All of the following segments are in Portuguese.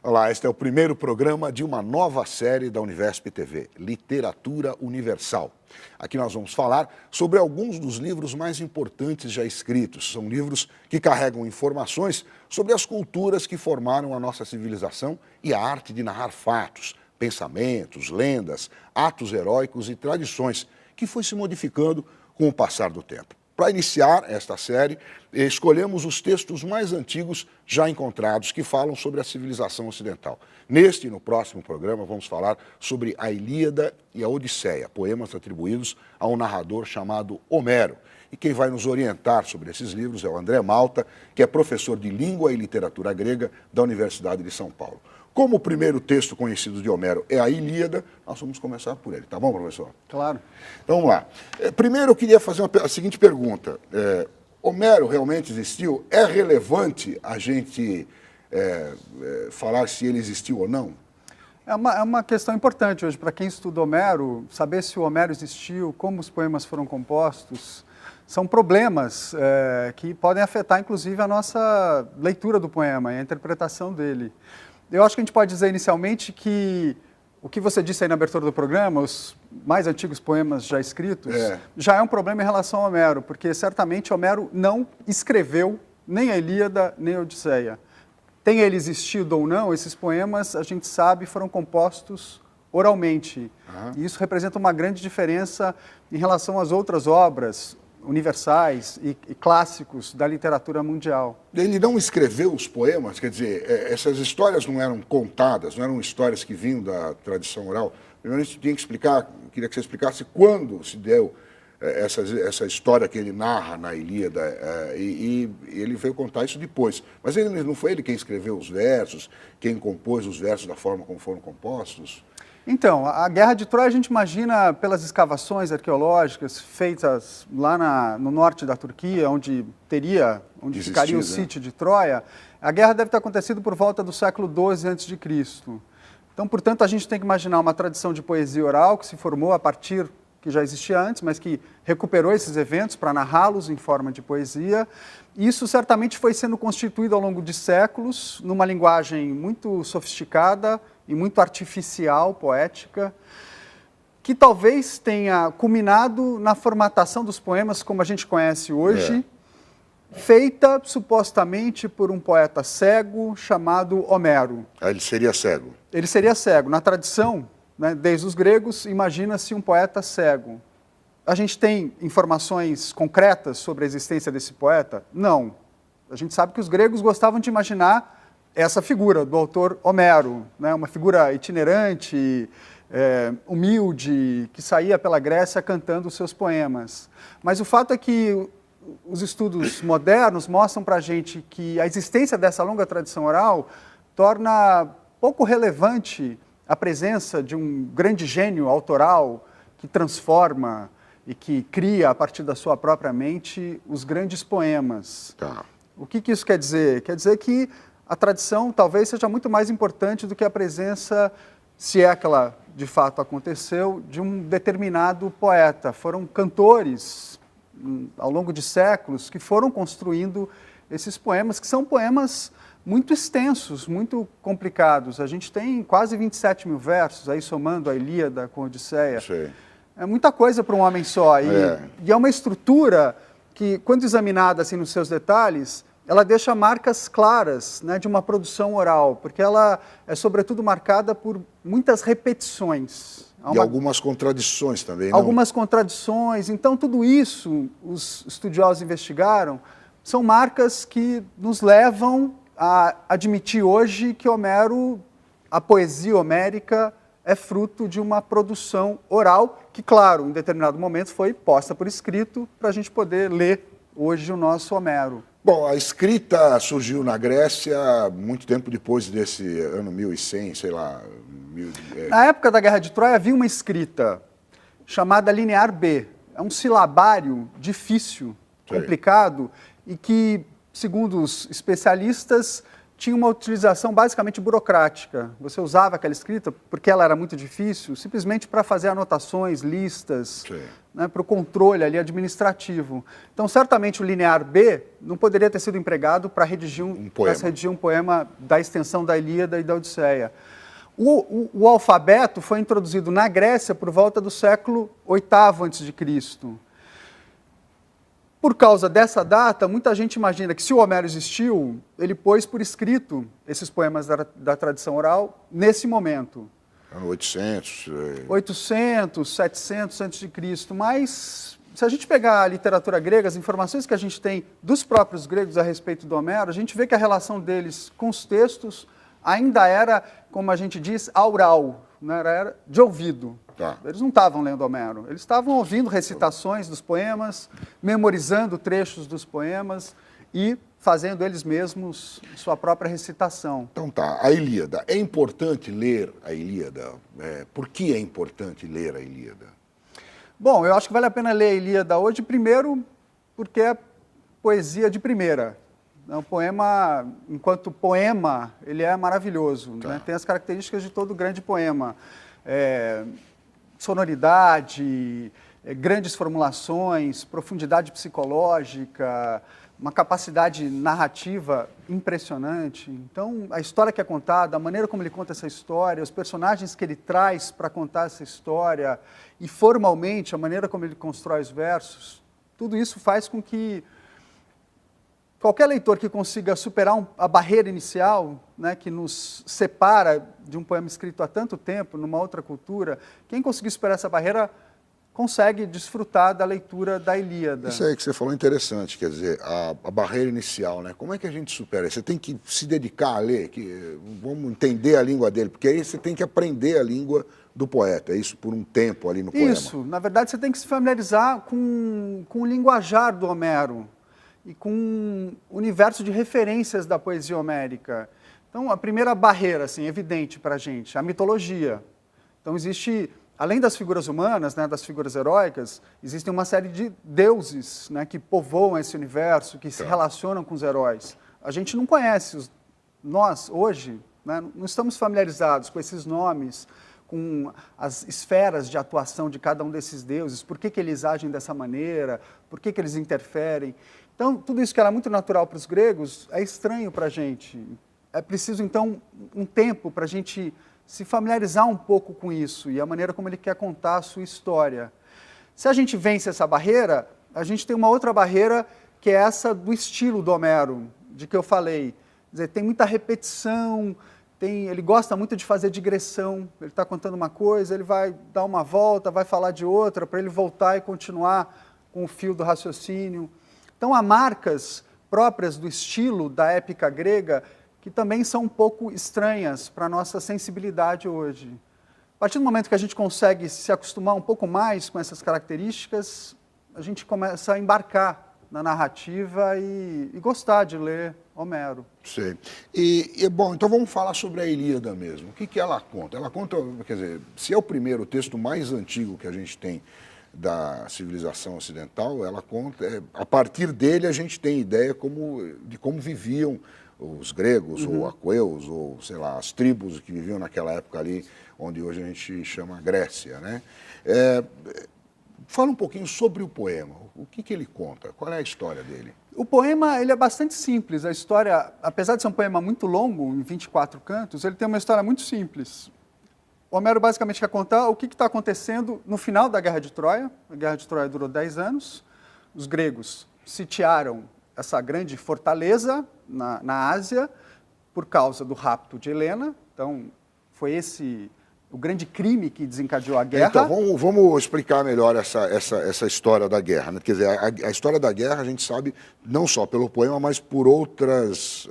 Olá, este é o primeiro programa de uma nova série da Univesp TV, Literatura Universal. Aqui nós vamos falar sobre alguns dos livros mais importantes já escritos. São livros que carregam informações sobre as culturas que formaram a nossa civilização e a arte de narrar fatos, pensamentos, lendas, atos heróicos e tradições, que foi se modificando com o passar do tempo. Para iniciar esta série, escolhemos os textos mais antigos já encontrados que falam sobre a civilização ocidental. Neste e no próximo programa vamos falar sobre a Ilíada e a Odisseia, poemas atribuídos a um narrador chamado Homero. E quem vai nos orientar sobre esses livros é o André Malta, que é professor de Língua e Literatura Grega da Universidade de São Paulo. Como o primeiro texto conhecido de Homero é a Ilíada, nós vamos começar por ele. Tá bom, professor? Claro. Então, vamos lá. Primeiro, eu queria fazer a seguinte pergunta. Homero realmente existiu? É relevante a gente falar se ele existiu ou não? É uma questão importante hoje para quem estuda Homero, saber se o Homero existiu, como os poemas foram compostos. São problemas que podem afetar, inclusive, a nossa leitura do poema e a interpretação dele. Eu acho que a gente pode dizer inicialmente que o que você disse aí na abertura do programa, os mais antigos poemas já escritos, já é um problema em relação a Homero, porque certamente Homero não escreveu nem a Ilíada nem a Odisseia. Tem ele existido ou não, esses poemas, a gente sabe, foram compostos oralmente. E isso representa uma grande diferença em relação às outras obras universais e clássicos da literatura mundial. Ele não escreveu os poemas, quer dizer, essas histórias não eram contadas, não eram histórias que vinham da tradição oral. Primeiro a gente tinha que explicar, queria que você explicasse quando se deu essa história que ele narra na Ilíada, e ele veio contar isso depois. Mas ele não foi ele quem escreveu os versos, quem compôs os versos da forma como foram compostos? Então, a Guerra de Troia a gente imagina pelas escavações arqueológicas feitas lá no norte da Turquia, onde ficaria o sítio de Troia. A guerra deve ter acontecido por volta do século XII a.C. Então, portanto, a gente tem que imaginar uma tradição de poesia oral que se formou a partir, que já existia antes, mas que recuperou esses eventos para narrá-los em forma de poesia. Isso certamente foi sendo constituído ao longo de séculos, numa linguagem muito sofisticada e muito artificial, poética, que talvez tenha culminado na formatação dos poemas como a gente conhece hoje, feita supostamente por um poeta cego chamado Homero. Ele seria cego? Ele seria cego. Na tradição, né, desde os gregos, imagina-se um poeta cego. A gente tem informações concretas sobre a existência desse poeta? Não. A gente sabe que os gregos gostavam de imaginar essa figura do autor Homero, né, uma figura itinerante, humilde, que saía pela Grécia cantando os seus poemas. Mas o fato é que os estudos modernos mostram para a gente que a existência dessa longa tradição oral torna pouco relevante a presença de um grande gênio autoral que transforma e que cria, a partir da sua própria mente, os grandes poemas. Tá. O que isso quer dizer? Quer dizer que a tradição talvez seja muito mais importante do que a presença, se é que ela de fato aconteceu, de um determinado poeta. Foram cantores, ao longo de séculos, que foram construindo esses poemas, que são poemas muito extensos, muito complicados. A gente tem quase 27 mil versos, aí somando a Ilíada com a Odisseia. Sim. É muita coisa para um homem só. E é uma estrutura que, quando examinada assim, nos seus detalhes, ela deixa marcas claras, né, de uma produção oral, porque ela é, sobretudo, marcada por muitas repetições. E algumas contradições também, não? Algumas contradições. Então, tudo isso, os estudiosos investigaram, são marcas que nos levam a admitir hoje que Homero, a poesia homérica, é fruto de uma produção oral, que, claro, em determinado momento foi posta por escrito para a gente poder ler hoje o nosso Homero. Bom, a escrita surgiu na Grécia muito tempo depois desse ano 1100, sei lá. Na época da Guerra de Troia havia uma escrita chamada Linear B. É um silabário difícil, complicado, e que, segundo os especialistas, tinha uma utilização basicamente burocrática. Você usava aquela escrita, porque ela era muito difícil, simplesmente para fazer anotações, listas, né, para o controle ali administrativo. Então, certamente o linear B não poderia ter sido empregado para redigir um poema da extensão da Ilíada e da Odisseia. O alfabeto foi introduzido na Grécia por volta do século VIII a.C. Por causa dessa data, muita gente imagina que se o Homero existiu, ele pôs por escrito esses poemas da tradição oral nesse momento. Ano 800. 800, 700 a.C. Mas, se a gente pegar a literatura grega, as informações que a gente tem dos próprios gregos a respeito do Homero, a gente vê que a relação deles com os textos ainda era, como a gente diz, aural, né? Era de ouvido. Tá. Eles não estavam lendo Homero, eles estavam ouvindo recitações dos poemas, memorizando trechos dos poemas e fazendo eles mesmos sua própria recitação. Então tá, a Ilíada. É importante ler a Ilíada? Por que é importante ler a Ilíada? Bom, eu acho que vale a pena ler a Ilíada hoje, primeiro porque é poesia de primeira. O poema, enquanto poema, ele é maravilhoso, tá, né? Tem as características de todo grande poema. Sonoridade, grandes formulações, profundidade psicológica, uma capacidade narrativa impressionante. Então, a história que é contada, a maneira como ele conta essa história, os personagens que ele traz para contar essa história e, formalmente, a maneira como ele constrói os versos, tudo isso faz com que qualquer leitor que consiga superar a barreira inicial, né, que nos separa de um poema escrito há tanto tempo, numa outra cultura, quem conseguir superar essa barreira consegue desfrutar da leitura da Ilíada. Isso aí que você falou é interessante, quer dizer, a barreira inicial, né? Como é que a gente supera? Você tem que se dedicar a ler, vamos entender a língua dele, porque aí você tem que aprender a língua do poeta, é isso por um tempo ali no poema. Isso, na verdade você tem que se familiarizar com o linguajar do Homero e com o universo de referências da poesia homérica. Então, a primeira barreira, assim, evidente para a gente, a mitologia. Então, existe, além das figuras humanas, né, das figuras heróicas, existem uma série de deuses, né, que povoam esse universo, que se relacionam com os heróis. A gente não conhece, nós, hoje, né, não estamos familiarizados com esses nomes, com as esferas de atuação de cada um desses deuses, por que eles agem dessa maneira, por que eles interferem. Então, tudo isso que era muito natural para os gregos é estranho para a gente. É preciso, então, um tempo para a gente se familiarizar um pouco com isso e a maneira como ele quer contar a sua história. Se a gente vence essa barreira, a gente tem uma outra barreira que é essa do estilo do Homero, de que eu falei. Quer dizer, tem muita repetição, ele gosta muito de fazer digressão. Ele está contando uma coisa, ele vai dar uma volta, vai falar de outra, para ele voltar e continuar com o fio do raciocínio. Então, há marcas próprias do estilo da épica grega que também são um pouco estranhas para a nossa sensibilidade hoje. A partir do momento que a gente consegue se acostumar um pouco mais com essas características, a gente começa a embarcar na narrativa e gostar de ler Homero. Sim. Bom, então vamos falar sobre a Ilíada mesmo. O que ela conta? Ela conta, quer dizer, se é o primeiro texto mais antigo que a gente tem da civilização ocidental, ela conta, a partir dele a gente tem ideia de como viviam os gregos, ou aqueus, ou sei lá, as tribos que viviam naquela época ali, onde hoje a gente chama Grécia, né? Fala um pouquinho sobre o poema, o que ele conta, qual é a história dele? O poema ele é bastante simples, a história, apesar de ser um poema muito longo, em 24 cantos, ele tem uma história muito simples. O Homero basicamente quer contar o que está acontecendo no final da Guerra de Troia. A Guerra de Troia durou 10 anos. Os gregos sitiaram essa grande fortaleza na Ásia por causa do rapto de Helena. Então, foi esse o grande crime que desencadeou a guerra. Então, vamos explicar melhor essa história da guerra, né? Quer dizer, a história da guerra a gente sabe não só pelo poema, mas por outros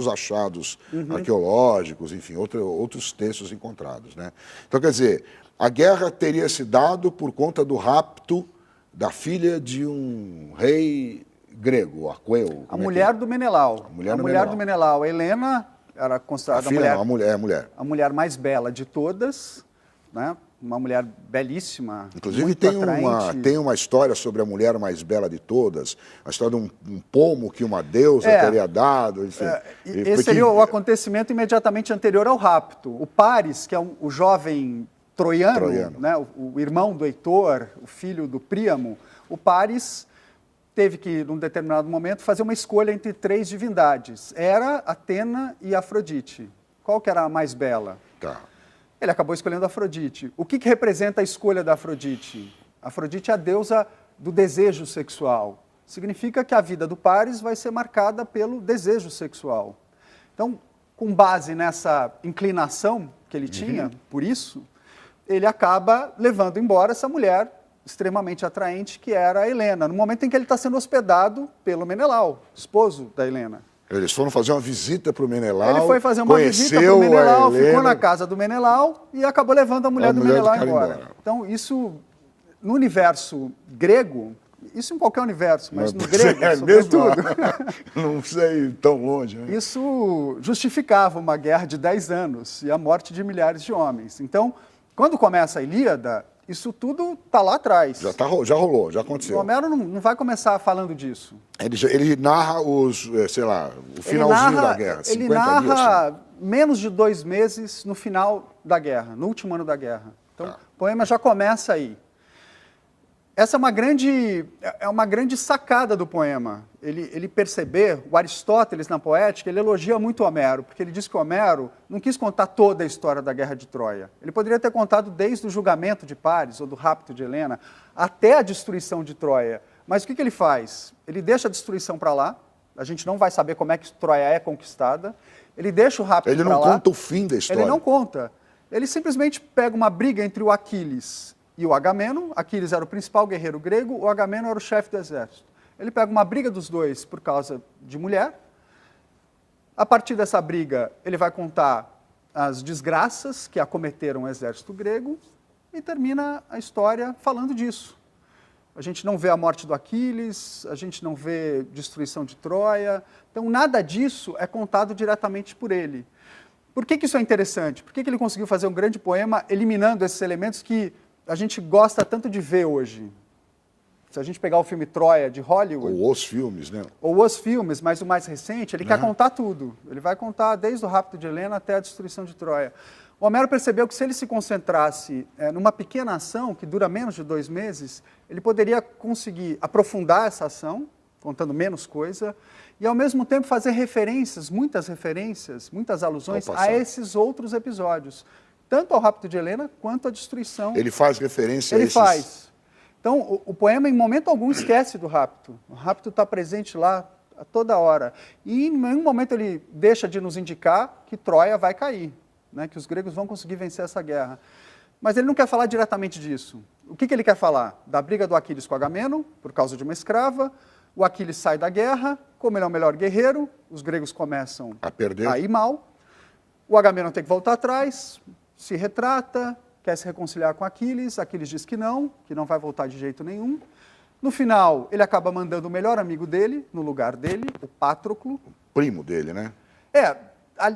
achados arqueológicos, enfim, outros textos encontrados, né? Então, quer dizer, a guerra teria se dado por conta do rapto da filha de um rei grego, aqueu. A mulher do Menelau. A mulher do Menelau, Helena, era considerada a mulher mais bela de todas, né? uma mulher belíssima, inclusive muito atraente. tem uma história sobre a mulher mais bela de todas, a história de um pomo que uma deusa teria dado. Enfim. Esse seria o acontecimento imediatamente anterior ao rapto. O Paris, que é o jovem troiano. Né, o irmão do Heitor, o filho do Príamo, o Paris teve que, num determinado momento, fazer uma escolha entre 3 divindades. Hera, Atena e Afrodite. Qual que era a mais bela? Tá. Ele acabou escolhendo Afrodite. O que representa a escolha da Afrodite? Afrodite é a deusa do desejo sexual. Significa que a vida do Paris vai ser marcada pelo desejo sexual. Então, com base nessa inclinação que ele tinha, por isso, ele acaba levando embora essa mulher extremamente atraente, que era a Helena, no momento em que ele está sendo hospedado pelo Menelau, esposo da Helena. Eles foram fazer uma visita para o Menelau. Ele foi fazer uma visita para o Menelau, ficou na casa do Menelau e acabou levando a mulher do Menelau embora. Então, isso, no universo grego, isso em qualquer universo, mas no grego, sobretudo. Não sei tão longe. Né? Isso justificava uma guerra de 10 anos e a morte de milhares de homens. Então, quando começa a Ilíada, isso tudo está lá atrás. Já rolou, já aconteceu. O Homero não vai começar falando disso. Ele narra o finalzinho da guerra. Ele narra menos de 2 meses no final da guerra, no último ano da guerra. Então, o poema já começa aí. Essa é uma grande sacada do poema. Ele perceber, o Aristóteles na Poética, ele elogia muito Homero, porque ele diz que Homero não quis contar toda a história da Guerra de Troia. Ele poderia ter contado desde o julgamento de Paris, ou do rapto de Helena, até a destruição de Troia. Mas o que ele faz? Ele deixa a destruição para lá, a gente não vai saber como é que Troia é conquistada, ele deixa o rapto para lá. Ele não conta o fim da história. Ele não conta. Ele simplesmente pega uma briga entre o Aquiles e o Agamemnon. Aquiles era o principal guerreiro grego, o Agamemnon era o chefe do exército. Ele pega uma briga dos dois por causa de mulher. A partir dessa briga, ele vai contar as desgraças que acometeram o exército grego e termina a história falando disso. A gente não vê a morte do Aquiles, a gente não vê destruição de Troia. Então, nada disso é contado diretamente por ele. Por que isso é interessante? Por que ele conseguiu fazer um grande poema eliminando esses elementos que a gente gosta tanto de ver hoje? Se a gente pegar o filme Troia, de Hollywood... Ou os filmes, né? Ou os filmes, mas o mais recente, ele quer contar tudo. Ele vai contar desde o rapto de Helena até a destruição de Troia. O Homero percebeu que se ele se concentrasse numa pequena ação, que dura menos de 2 meses, ele poderia conseguir aprofundar essa ação, contando menos coisa, e ao mesmo tempo fazer referências, muitas alusões a esses outros episódios. Tanto ao rapto de Helena, quanto à destruição. Ele faz referência a esses... Ele faz. Então, o poema, em momento algum, esquece do rapto. O rapto está presente lá a toda hora. E, em nenhum momento, ele deixa de nos indicar que Troia vai cair, né? Que os gregos vão conseguir vencer essa guerra. Mas ele não quer falar diretamente disso. O que ele quer falar? Da briga do Aquiles com Agamemnon, por causa de uma escrava. O Aquiles sai da guerra, como ele é o melhor guerreiro, os gregos começam a ir mal. O Agamemnon tem que voltar atrás, se retrata, quer se reconciliar com Aquiles diz que não vai voltar de jeito nenhum. No final, ele acaba mandando o melhor amigo dele, no lugar dele, o Patroclo. O primo dele, né?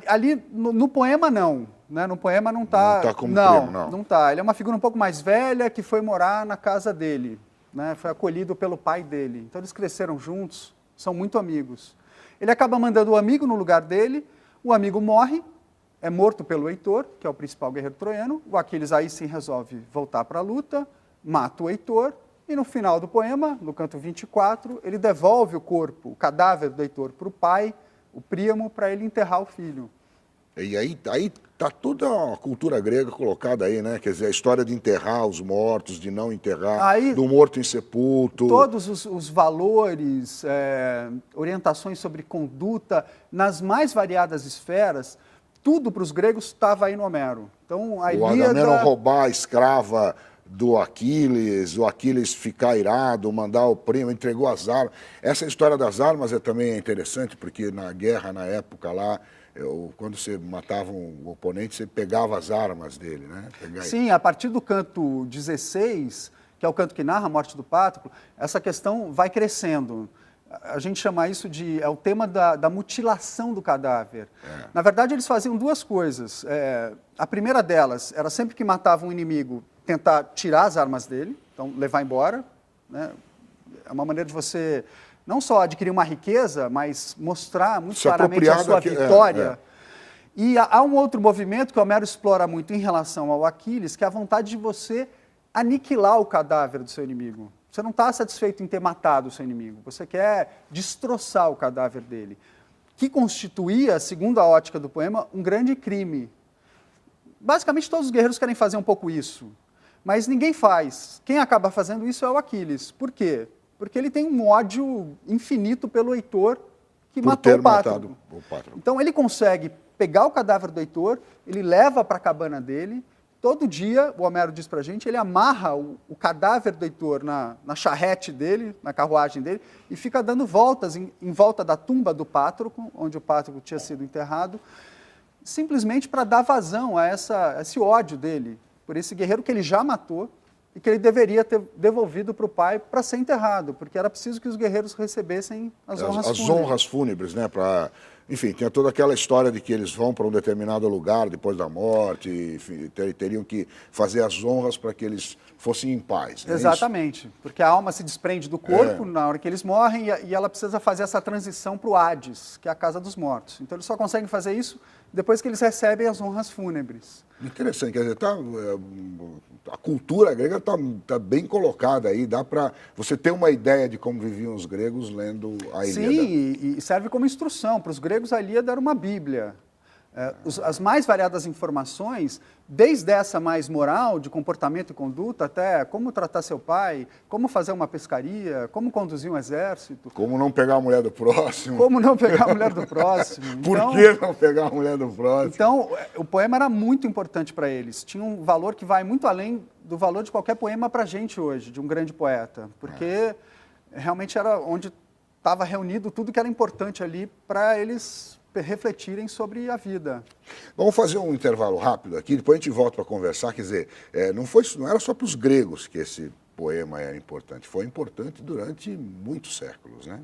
Ali no poema não, né? No poema não está... Não está como primo, não. Não está. Ele é uma figura um pouco mais velha que foi morar na casa dele, né? Foi acolhido pelo pai dele. Então eles cresceram juntos, são muito amigos. Ele acaba mandando o amigo no lugar dele, o amigo morre, é morto pelo Heitor, que é o principal guerreiro troiano. O Aquiles aí sim resolve voltar para a luta, mata o Heitor, e no final do poema, no canto 24, ele devolve o corpo, o cadáver do Heitor para o pai, o Príamo, para ele enterrar o filho. E aí está toda a cultura grega colocada aí, né? Quer dizer, a história de enterrar os mortos, de não enterrar, aí, do morto insepulto. Todos os valores, orientações sobre conduta, nas mais variadas esferas, tudo para os gregos estava aí no Homero. Então, a Ilíada... O Agamemnon roubar a escrava do Aquiles, o Aquiles ficar irado, mandar o primo, entregou as armas. Essa história das armas também é interessante, porque na guerra, na época lá, quando você matava um oponente, você pegava as armas dele, né? Sim, a partir do canto 16, que é o canto que narra a morte do Patroclo, essa questão vai crescendo. A gente chama isso de... é o tema da mutilação do cadáver. Na verdade, eles faziam duas coisas. A primeira delas era sempre que matavam um inimigo, tentar tirar as armas dele, então levar embora, né? É uma maneira de você não só adquirir uma riqueza, mas mostrar muito claramente a sua vitória. E há um outro movimento que o Homero explora muito em relação ao Aquiles, que é a vontade de você aniquilar o cadáver do seu inimigo. Você não está satisfeito em ter matado o seu inimigo, você quer destroçar o cadáver dele, que constituía, segundo a ótica do poema, um grande crime. Basicamente, todos os guerreiros querem fazer um pouco isso, mas ninguém faz. Quem acaba fazendo isso é o Aquiles. Por quê? Porque ele tem um ódio infinito pelo Heitor, que matou o Pátroclo. Então, ele consegue pegar o cadáver do Heitor, ele leva para a cabana dele. Todo dia, o Homero diz para a gente, ele amarra o cadáver do Heitor na charrete dele, na carruagem dele, e fica dando voltas em volta da tumba do Pátroclo, onde o Pátroclo tinha sido enterrado, simplesmente para dar vazão a esse ódio dele, por esse guerreiro que ele já matou e que ele deveria ter devolvido para o pai para ser enterrado, porque era preciso que os guerreiros recebessem as honras fúnebres. As honras fúnebres, né? Enfim, tinha toda aquela história de que eles vão para um determinado lugar depois da morte, enfim, teriam que fazer as honras para que eles fossem em paz. Exatamente, porque a alma se desprende do corpo na hora que eles morrem e ela precisa fazer essa transição para o Hades, que é a casa dos mortos. Então eles só conseguem fazer isso depois que eles recebem as honras fúnebres. Interessante, quer dizer, a cultura grega está bem colocada aí, dá para você ter uma ideia de como viviam os gregos lendo a Ilíada. Sim, e serve como instrução. Para os gregos, a Ilíada era uma bíblia. As mais variadas informações, desde essa mais moral, de comportamento e conduta, até como tratar seu pai, como fazer uma pescaria, como conduzir um exército. Como não pegar a mulher do próximo. Como não pegar a mulher do próximo. Por que não pegar a mulher do próximo? Então, o poema era muito importante para eles. Tinha um valor que vai muito além do valor de qualquer poema para a gente hoje, de um grande poeta. Porque realmente era onde estava reunido tudo que era importante ali para eles refletirem sobre a vida. Vamos fazer um intervalo rápido aqui, depois a gente volta para conversar. Quer dizer, não era só para os gregos que esse poema era importante, foi importante durante muitos séculos, né?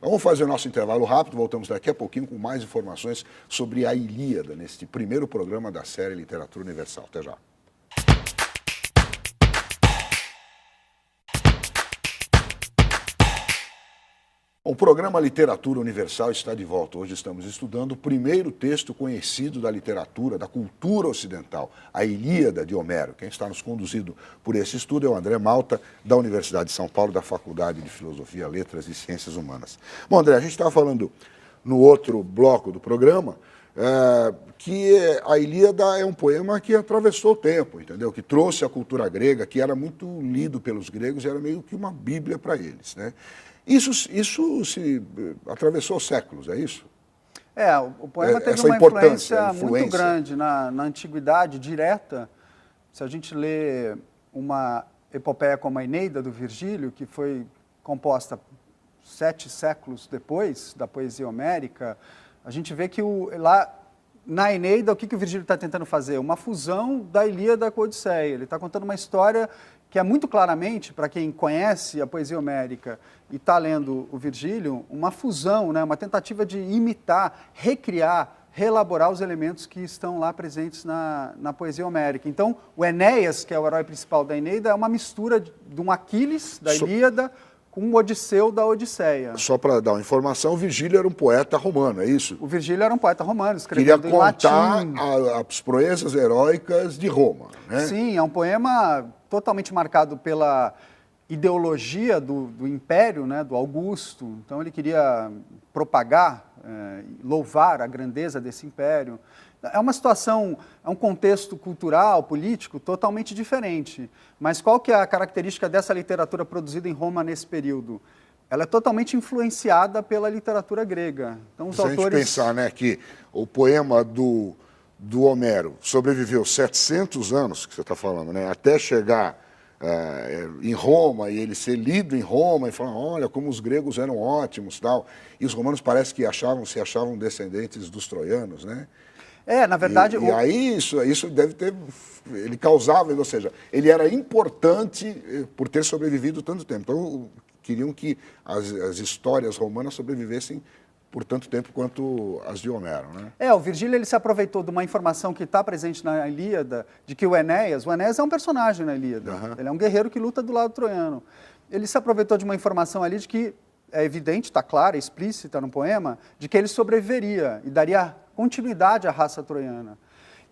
Vamos fazer o nosso intervalo rápido, voltamos daqui a pouquinho com mais informações sobre a Ilíada, neste primeiro programa da série Literatura Universal. Até já. O programa Literatura Universal está de volta. Hoje estamos estudando o primeiro texto conhecido da literatura, da cultura ocidental, a Ilíada de Homero. Quem está nos conduzindo por esse estudo é o André Malta, da Universidade de São Paulo, da Faculdade de Filosofia, Letras e Ciências Humanas. Bom, André, a gente estava falando no outro bloco do programa que a Ilíada é um poema que atravessou o tempo, entendeu? Que trouxe a cultura grega, que era muito lido pelos gregos e era meio que uma bíblia para eles, né? Isso se atravessou séculos, é isso? O poema teve uma influência muito grande na antiguidade, direta. Se a gente lê uma epopeia como a Eneida, do Virgílio, que foi composta 7 séculos depois da poesia homérica, a gente vê que lá na Eneida, o que o Virgílio está tentando fazer? Uma fusão da Ilíada com a Odisseia. Ele está contando uma história que é muito claramente, para quem conhece a poesia homérica e está lendo o Virgílio, uma fusão, né? Uma tentativa de imitar, recriar, reelaborar os elementos que estão lá presentes na poesia homérica. Então, o Enéas, que é o herói principal da Eneida, é uma mistura de um Aquiles, da Ilíada, com um Odisseu da Odisseia. Só para dar uma informação, o Virgílio era um poeta romano, é isso? O Virgílio era um poeta romano, escrevendo em latim. Queria contar as proezas heróicas de Roma, né? Sim, é um poema totalmente marcado pela ideologia do Império, né, do Augusto. Então ele queria propagar, louvar a grandeza desse Império. É uma situação, é um contexto cultural, político totalmente diferente. Mas qual que é a característica dessa literatura produzida em Roma nesse período? Ela é totalmente influenciada pela literatura grega. Então, os autores... Se a gente pensar, né, que o poema do Homero sobreviveu 700 anos, que você está falando, né, até chegar em Roma e ele ser lido em Roma e falar, olha como os gregos eram ótimos, tal. E os romanos parece que se achavam descendentes dos troianos, né? Na verdade... E aí isso deve ter... Ele causava, ou seja, ele era importante por ter sobrevivido tanto tempo. Então, queriam que as histórias romanas sobrevivessem por tanto tempo quanto as de Homero, né? O Virgílio ele se aproveitou de uma informação que está presente na Ilíada, de que o Enéas é um personagem na Ilíada, ele é um guerreiro que luta do lado troiano. Ele se aproveitou de uma informação ali de que é evidente, está clara, explícita no poema, de que ele sobreviveria e daria continuidade à raça troiana.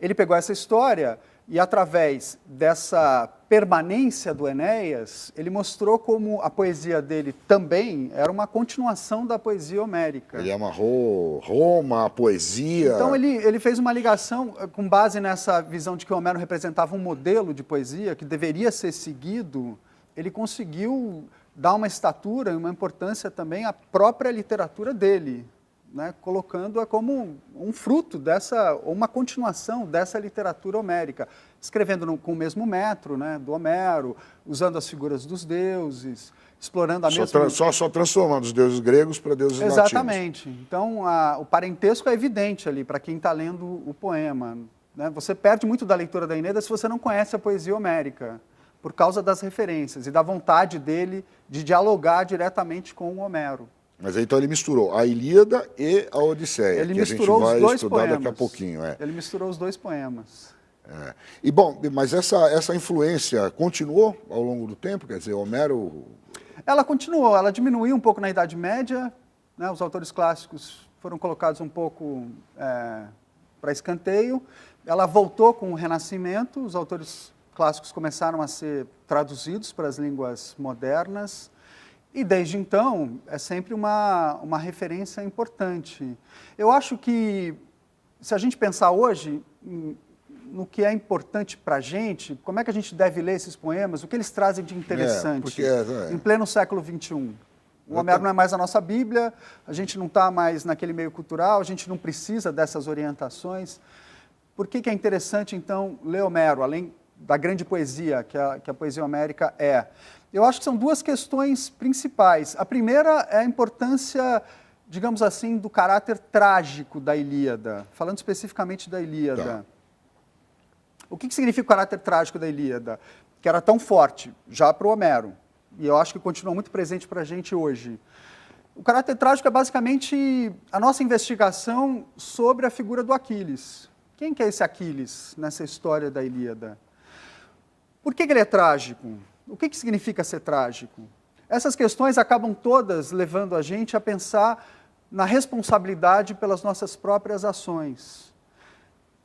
Ele pegou essa história e, através dessa permanência do Enéas, ele mostrou como a poesia dele também era uma continuação da poesia homérica. Ele amarrou Roma, a poesia... Então, ele fez uma ligação, com base nessa visão de que Homero representava um modelo de poesia que deveria ser seguido, ele conseguiu dar uma estatura e uma importância também à própria literatura dele, né, colocando-a como um fruto ou uma continuação dessa literatura homérica, escrevendo com o mesmo metro, né, do Homero, usando as figuras dos deuses, explorando a mesma... Só transformando os deuses gregos para deuses latinos. Exatamente. Então, o parentesco é evidente ali para quem está lendo o poema, né? Você perde muito da leitura da Eneida se você não conhece a poesia homérica, por causa das referências e da vontade dele de dialogar diretamente com o Homero. Mas aí, então ele misturou a Ilíada e a Odisseia, ele que misturou a gente vai os dois estudar poemas. daqui a pouquinho. Ele misturou os dois poemas. E bom, mas essa influência continuou ao longo do tempo? Quer dizer, Homero... Ela continuou, ela diminuiu um pouco na Idade Média, né? Os autores clássicos foram colocados um pouco para escanteio. Ela voltou com o Renascimento, os autores clássicos começaram a ser traduzidos para as línguas modernas, e desde então é sempre uma referência importante. Eu acho que, se a gente pensar hoje no que é importante para a gente, como é que a gente deve ler esses poemas, o que eles trazem de interessante em pleno século XXI. O Homero não é mais a nossa Bíblia, a gente não está mais naquele meio cultural, a gente não precisa dessas orientações. Por que é interessante, então, ler Homero, além da grande poesia que a poesia homérica é? Eu acho que são duas questões principais. A primeira é a importância, digamos assim, do caráter trágico da Ilíada, falando especificamente da Ilíada. Tá. O que significa o caráter trágico da Ilíada? Que era tão forte já para o Homero, e eu acho que continua muito presente para a gente hoje. O caráter trágico é basicamente a nossa investigação sobre a figura do Aquiles. Quem que é esse Aquiles nessa história da Ilíada? Por que ele é trágico? O que significa ser trágico? Essas questões acabam todas levando a gente a pensar na responsabilidade pelas nossas próprias ações.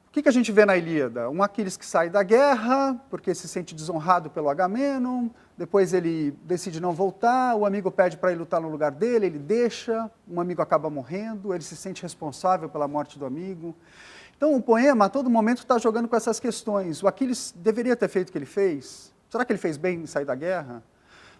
O que a gente vê na Ilíada? Um Aquiles que sai da guerra porque se sente desonrado pelo Agamenon, depois ele decide não voltar, o amigo pede para ele lutar no lugar dele, ele deixa, um amigo acaba morrendo, ele se sente responsável pela morte do amigo. Então, o poema, a todo momento, está jogando com essas questões. O Aquiles deveria ter feito o que ele fez? Será que ele fez bem em sair da guerra?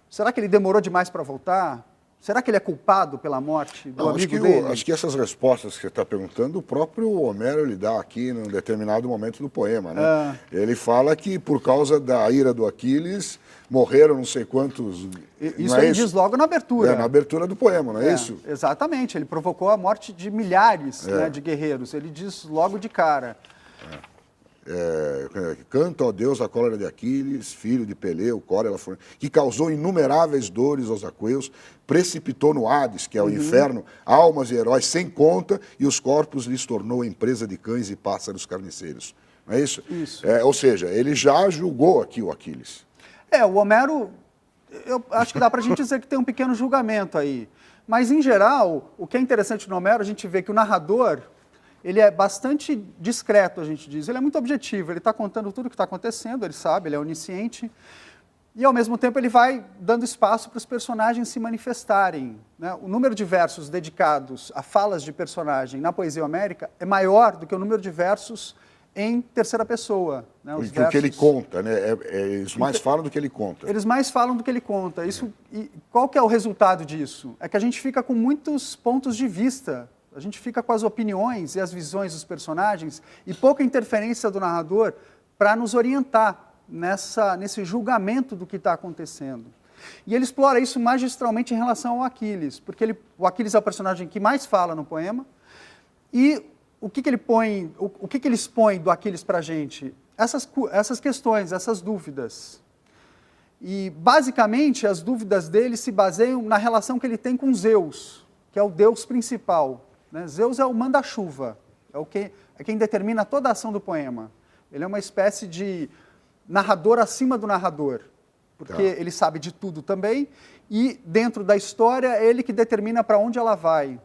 Será que ele demorou demais para voltar? Será que ele é culpado pela morte do amigo dele? Acho que essas respostas que você está perguntando, o próprio Homero lhe dá aqui num determinado momento do poema, né? Ele fala que, por causa da ira do Aquiles, morreram não sei quantos... Isso ele diz logo na abertura. Na abertura do poema, não é isso? Exatamente, ele provocou a morte de milhares de guerreiros, ele diz logo de cara. Canta, ó Deus, a cólera de Aquiles, filho de Peleu, Córela, que causou inumeráveis dores aos aqueus, precipitou no Hades, que é o inferno, almas e heróis sem conta, e os corpos lhes tornou empresa de cães e pássaros carniceiros. Não é isso? Isso. Ou seja, ele já julgou aqui o Aquiles. O Homero, eu acho que dá para a gente dizer que tem um pequeno julgamento aí. Mas, em geral, o que é interessante no Homero, a gente vê que o narrador, ele é bastante discreto, a gente diz. Ele é muito objetivo, ele está contando tudo o que está acontecendo, ele sabe, ele é onisciente. E, ao mesmo tempo, ele vai dando espaço para os personagens se manifestarem, né? O número de versos dedicados a falas de personagem na poesia homérica é maior do que o número de versos em terceira pessoa. Né? O que ele conta, né? Eles mais falam do que ele conta. Eles mais falam do que ele conta. E qual que é o resultado disso? É que a gente fica com muitos pontos de vista, a gente fica com as opiniões e as visões dos personagens e pouca interferência do narrador para nos orientar nesse julgamento do que está acontecendo. E ele explora isso magistralmente em relação ao Aquiles, porque o Aquiles é o personagem que mais fala no poema, e o que ele expõe do Aquiles para a gente? Essas questões, essas dúvidas. E, basicamente, as dúvidas dele se baseiam na relação que ele tem com Zeus, que é o deus principal, né? Zeus é o manda-chuva, é quem determina toda a ação do poema. Ele é uma espécie de narrador acima do narrador, porque ele sabe de tudo também, e dentro da história é ele que determina para onde ela vai.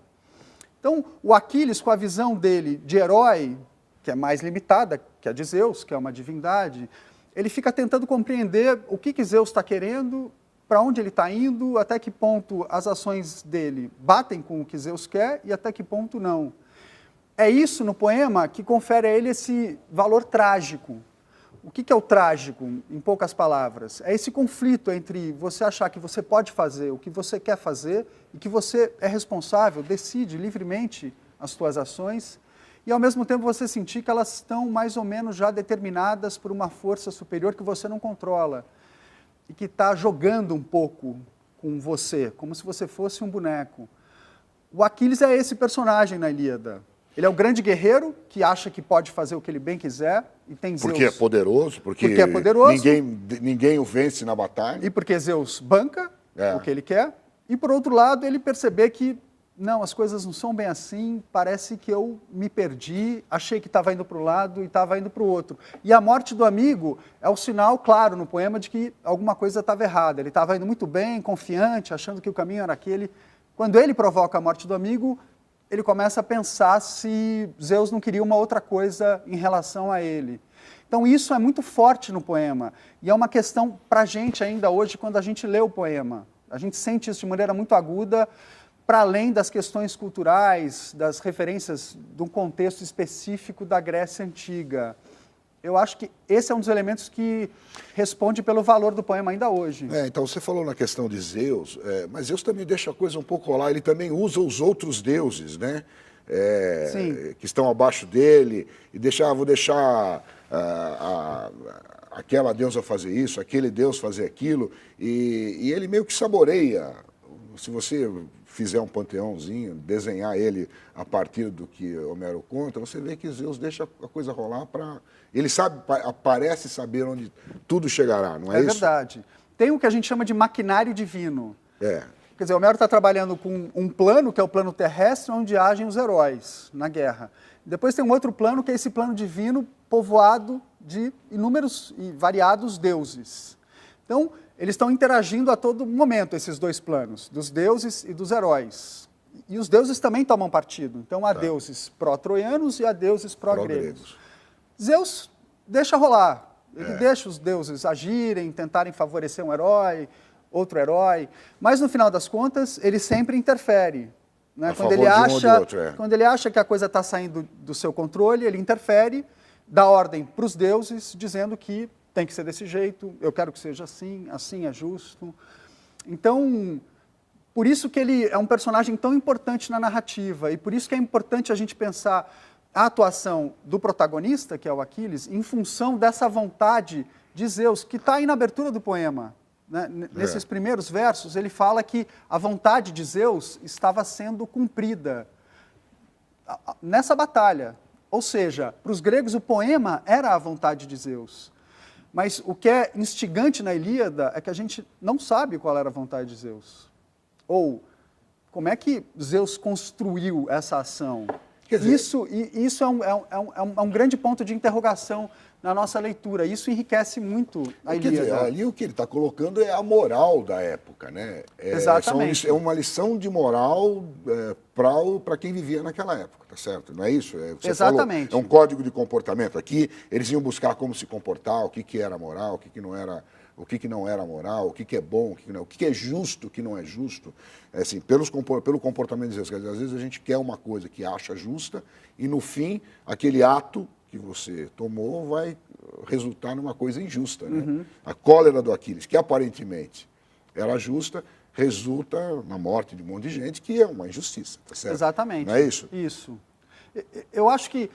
Então, o Aquiles, com a visão dele de herói, que é mais limitada que a de Zeus, que é uma divindade, ele fica tentando compreender o que Zeus está querendo, para onde ele está indo, até que ponto as ações dele batem com o que Zeus quer e até que ponto não. É isso no poema que confere a ele esse valor trágico. O que é o trágico, em poucas palavras? É esse conflito entre você achar que você pode fazer o que você quer fazer e que você é responsável, decide livremente as suas ações, e ao mesmo tempo você sentir que elas estão mais ou menos já determinadas por uma força superior que você não controla e que está jogando um pouco com você, como se você fosse um boneco. O Aquiles é esse personagem na Ilíada. Ele é o grande guerreiro que acha que pode fazer o que ele bem quiser e tem Zeus. Porque é poderoso, porque é poderoso, ninguém o vence na batalha. E porque Zeus banca o que ele quer. E por outro lado, ele perceber que não, as coisas não são bem assim, parece que eu me perdi, achei que estava indo para um lado e estava indo para o outro. E a morte do amigo é o sinal claro no poema de que alguma coisa estava errada. Ele estava indo muito bem, confiante, achando que o caminho era aquele. Quando ele provoca a morte do amigo, ele começa a pensar se Zeus não queria uma outra coisa em relação a ele. Então isso é muito forte no poema, e é uma questão para a gente ainda hoje, quando a gente lê o poema. A gente sente isso de maneira muito aguda, para além das questões culturais, das referências de um contexto específico da Grécia Antiga. Eu acho que esse é um dos elementos que responde pelo valor do poema ainda hoje. Então você falou na questão de Zeus, mas Zeus também deixa a coisa um pouco rolar, ele também usa os outros deuses, né? Que estão abaixo dele, e vou deixar aquela deusa fazer isso, aquele deus fazer aquilo, e ele meio que saboreia. Se você fizer um panteãozinho, desenhar ele a partir do que Homero conta, você vê que Zeus deixa a coisa rolar para... Ele parece saber onde tudo chegará, não é isso? É verdade. Tem o que a gente chama de maquinário divino. Quer dizer, Homero está trabalhando com um plano, que é o plano terrestre, onde agem os heróis na guerra. Depois tem um outro plano, que é esse plano divino povoado de inúmeros e variados deuses. Então, eles estão interagindo a todo momento, esses dois planos, dos deuses e dos heróis. E os deuses também tomam partido. Então, há deuses pró-troianos e há deuses pró-gregos. Zeus deixa rolar. Ele deixa os deuses agirem, tentarem favorecer um herói, outro herói. Mas, no final das contas, ele sempre interfere. Né? Quando ele acha que a coisa está saindo do seu controle, ele interfere, dá ordem para os deuses, dizendo que tem que ser desse jeito, eu quero que seja assim, assim é justo. Então, por isso que ele é um personagem tão importante na narrativa, e por isso que é importante a gente pensar a atuação do protagonista, que é o Aquiles, em função dessa vontade de Zeus, que está aí na abertura do poema. Né? Nesses primeiros versos, ele fala que a vontade de Zeus estava sendo cumprida nessa batalha. Ou seja, para os gregos o poema era a vontade de Zeus. Mas o que é instigante na Ilíada é que a gente não sabe qual era a vontade de Zeus. Ou como é que Zeus construiu essa ação. Isso é um grande ponto de interrogação na nossa leitura. Isso enriquece muito a Ilíada. Quer dizer, ali o que ele está colocando é a moral da época, né? Exatamente. É uma lição de moral para quem vivia naquela época, tá certo? Não é isso? Exatamente. Falou, é um código de comportamento. Aqui eles iam buscar como se comportar, o que era moral, o que não era, o que não era moral, o que é bom, o que é justo, o que não é justo. Assim, pelo comportamento de Zeus. Às vezes a gente quer uma coisa que acha justa e no fim aquele ato que você tomou vai resultar numa coisa injusta. Né? A cólera do Aquiles, que aparentemente era justa, resulta na morte de um monte de gente, que é uma injustiça. Tá certo? Exatamente. Não é isso? Isso. Eu acho que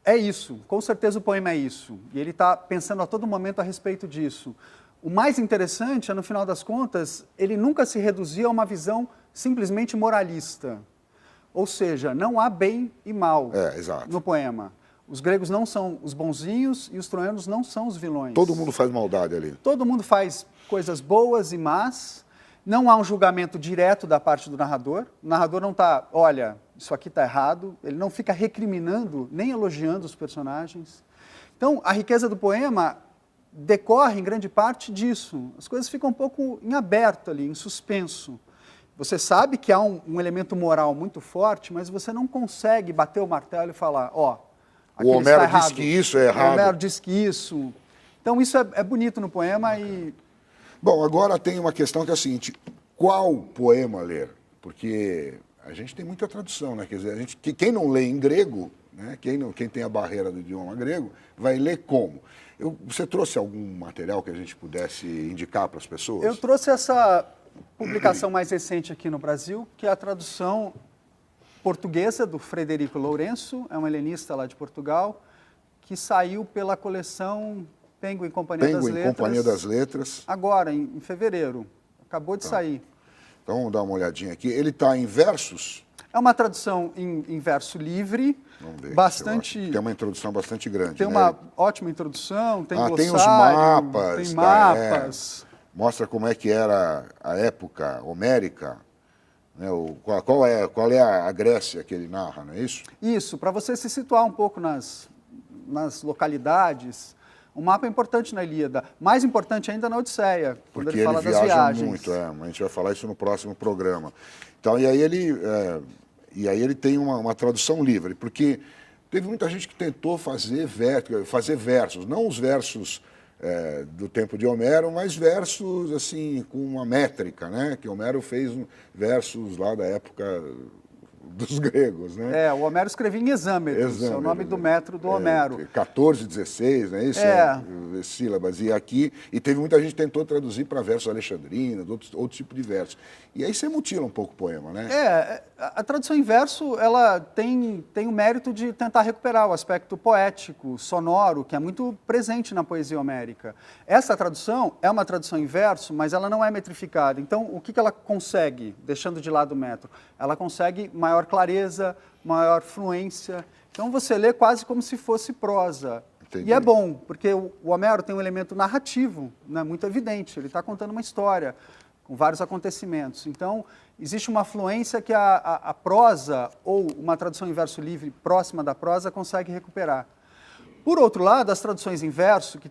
é isso. Com certeza o poema é isso. E ele está pensando a todo momento a respeito disso. O mais interessante é, no final das contas, ele nunca se reduzia a uma visão simplesmente moralista. Ou seja, não há bem e mal no poema. Os gregos não são os bonzinhos e os troianos não são os vilões. Todo mundo faz maldade ali. Todo mundo faz coisas boas e más. Não há um julgamento direto da parte do narrador. O narrador não está, olha, isso aqui está errado. Ele não fica recriminando, nem elogiando os personagens. Então, a riqueza do poema decorre, em grande parte, disso. As coisas ficam um pouco em aberto ali, em suspenso. Você sabe que há um elemento moral muito forte, mas você não consegue bater o martelo e falar, ó, o Homero diz que isso é errado. O Homero diz que isso. Então, isso é bonito no poema e... Bom, agora tem uma questão que é a seguinte, qual poema ler? Porque a gente tem muita tradução, né? Quer dizer, quem não lê em grego, né? Quem tem a barreira do idioma grego, vai ler como? Você trouxe algum material que a gente pudesse indicar para as pessoas? Eu trouxe essa publicação mais recente aqui no Brasil, que é a tradução portuguesa do Frederico Lourenço, é um helenista lá de Portugal, que saiu pela coleção Penguin Companhia das Letras. Penguin Companhia das Letras. Agora, em fevereiro. Acabou de sair. Então, vamos dar uma olhadinha aqui. Ele está em versos? É uma tradução em verso livre. Vamos ver. Bastante... Tem uma introdução bastante grande. Tem uma ótima introdução, tem glossário, tem os mapas. Tem mapas. Mostra como é que era a época homérica. Né? Qual é a Grécia que ele narra, não é isso? Isso, para você se situar um pouco nas localidades. O mapa é importante na Ilíada, mais importante ainda na Odisseia, quando porque ele fala ele das viagens. Muito, mas a gente vai falar isso no próximo programa. Então, e aí ele tem uma tradução livre, porque teve muita gente que tentou fazer versos, não os versos do tempo de Homero, mas versos assim com uma métrica, né? Que Homero fez versos lá da época dos gregos, né? O Homero escrevia em hexâmetros, é o nome do metro do Homero. 14, 16, não é isso? Sílabas. E teve muita gente que tentou traduzir para versos alexandrinos, outro tipo de versos. E aí você mutila um pouco o poema, né? A tradução em verso, ela tem o mérito de tentar recuperar o aspecto poético, sonoro, que é muito presente na poesia homérica. Essa tradução é uma tradução em verso, mas ela não é metrificada. Então, o que ela consegue, deixando de lado o metro? Ela consegue maior clareza, maior fluência. Então, você lê quase como se fosse prosa. Entendi. E é bom, porque o Homero tem um elemento narrativo, né, muito evidente. Ele está contando uma história com vários acontecimentos. Então, existe uma fluência que a prosa, ou uma tradução em verso livre próxima da prosa, consegue recuperar. Por outro lado, as traduções em verso, que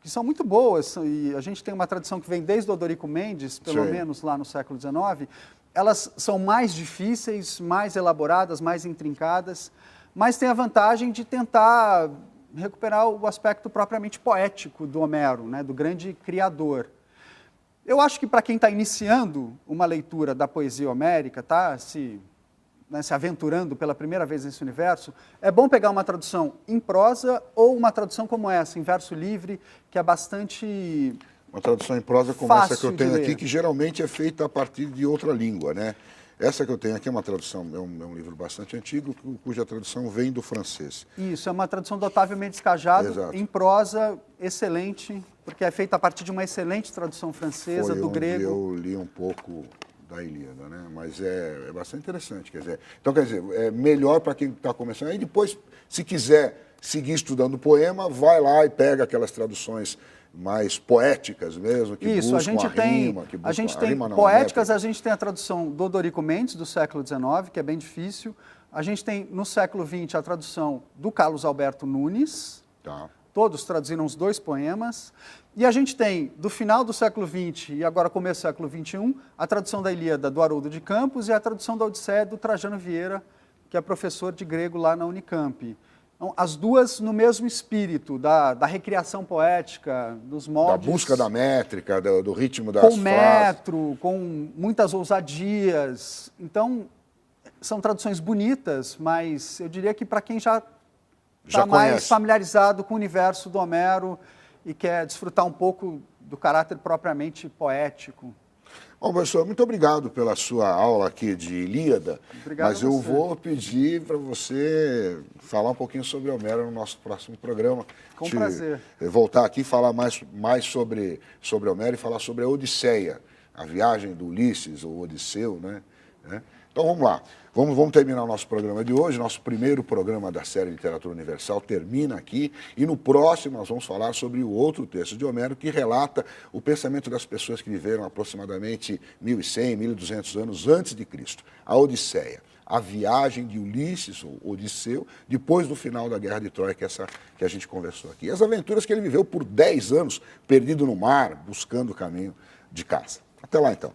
são muito boas, e a gente tem uma tradição que vem desde o Odorico Mendes, pelo menos lá no século XIX, elas são mais difíceis, mais elaboradas, mais intrincadas, mas tem a vantagem de tentar recuperar o aspecto propriamente poético do Homero, né, do grande criador. Eu acho que para quem está iniciando uma leitura da poesia homérica, tá, se aventurando pela primeira vez nesse universo, é bom pegar uma tradução em prosa ou uma tradução como essa, em verso livre, que é bastante... Uma tradução em prosa como essa que eu tenho aqui, que geralmente é feita a partir de outra língua, né? Essa que eu tenho aqui é uma tradução, é um livro bastante antigo, cuja tradução vem do francês. Isso, é uma tradução do Otávio Mendes Cajado, Exato. Em prosa, excelente, porque é feita a partir de uma excelente tradução francesa, do grego. Eu li um pouco da Ilíada, né? Mas é bastante interessante, quer dizer. Então, quer dizer, é melhor para quem está começando. Aí depois, se quiser seguir estudando o poema, vai lá e pega aquelas traduções mais poéticas mesmo, que isso, buscam a rima. A gente tem poéticas, a gente tem a tradução do Odorico Mendes, do século XIX, que é bem difícil. A gente tem, no século XX, a tradução do Carlos Alberto Nunes. Tá. Todos traduziram os 2 poemas. E a gente tem, do final do século XX e agora começo do século XXI, a tradução da Ilíada do Haroldo de Campos e a tradução da Odisseia do Trajano Vieira, que é professor de grego lá na Unicamp. Então, as duas no mesmo espírito, da recriação poética, dos moldes. Da busca da métrica, do ritmo das frases. Com metro, com muitas ousadias. Então, são traduções bonitas, mas eu diria que para quem já está mais familiarizado com o universo do Homero e quer desfrutar um pouco do caráter propriamente poético. Bom, professor, muito obrigado pela sua aula aqui de Ilíada. Obrigado mas eu vou pedir para você falar um pouquinho sobre Homero no nosso próximo programa. Com prazer. Voltar aqui e falar mais sobre Homero e falar sobre a Odisseia, a viagem do Ulisses, ou Odisseu, né? Então, Então vamos lá, vamos terminar o nosso programa de hoje. Nosso primeiro programa da série Literatura Universal termina aqui, e no próximo nós vamos falar sobre o outro texto de Homero que relata o pensamento das pessoas que viveram aproximadamente 1100, 1200 anos antes de Cristo, a Odisseia, a viagem de Ulisses, ou Odisseu, depois do final da Guerra de Troia, que a gente conversou aqui. As aventuras que ele viveu por 10 anos, perdido no mar, buscando o caminho de casa. Até lá, então.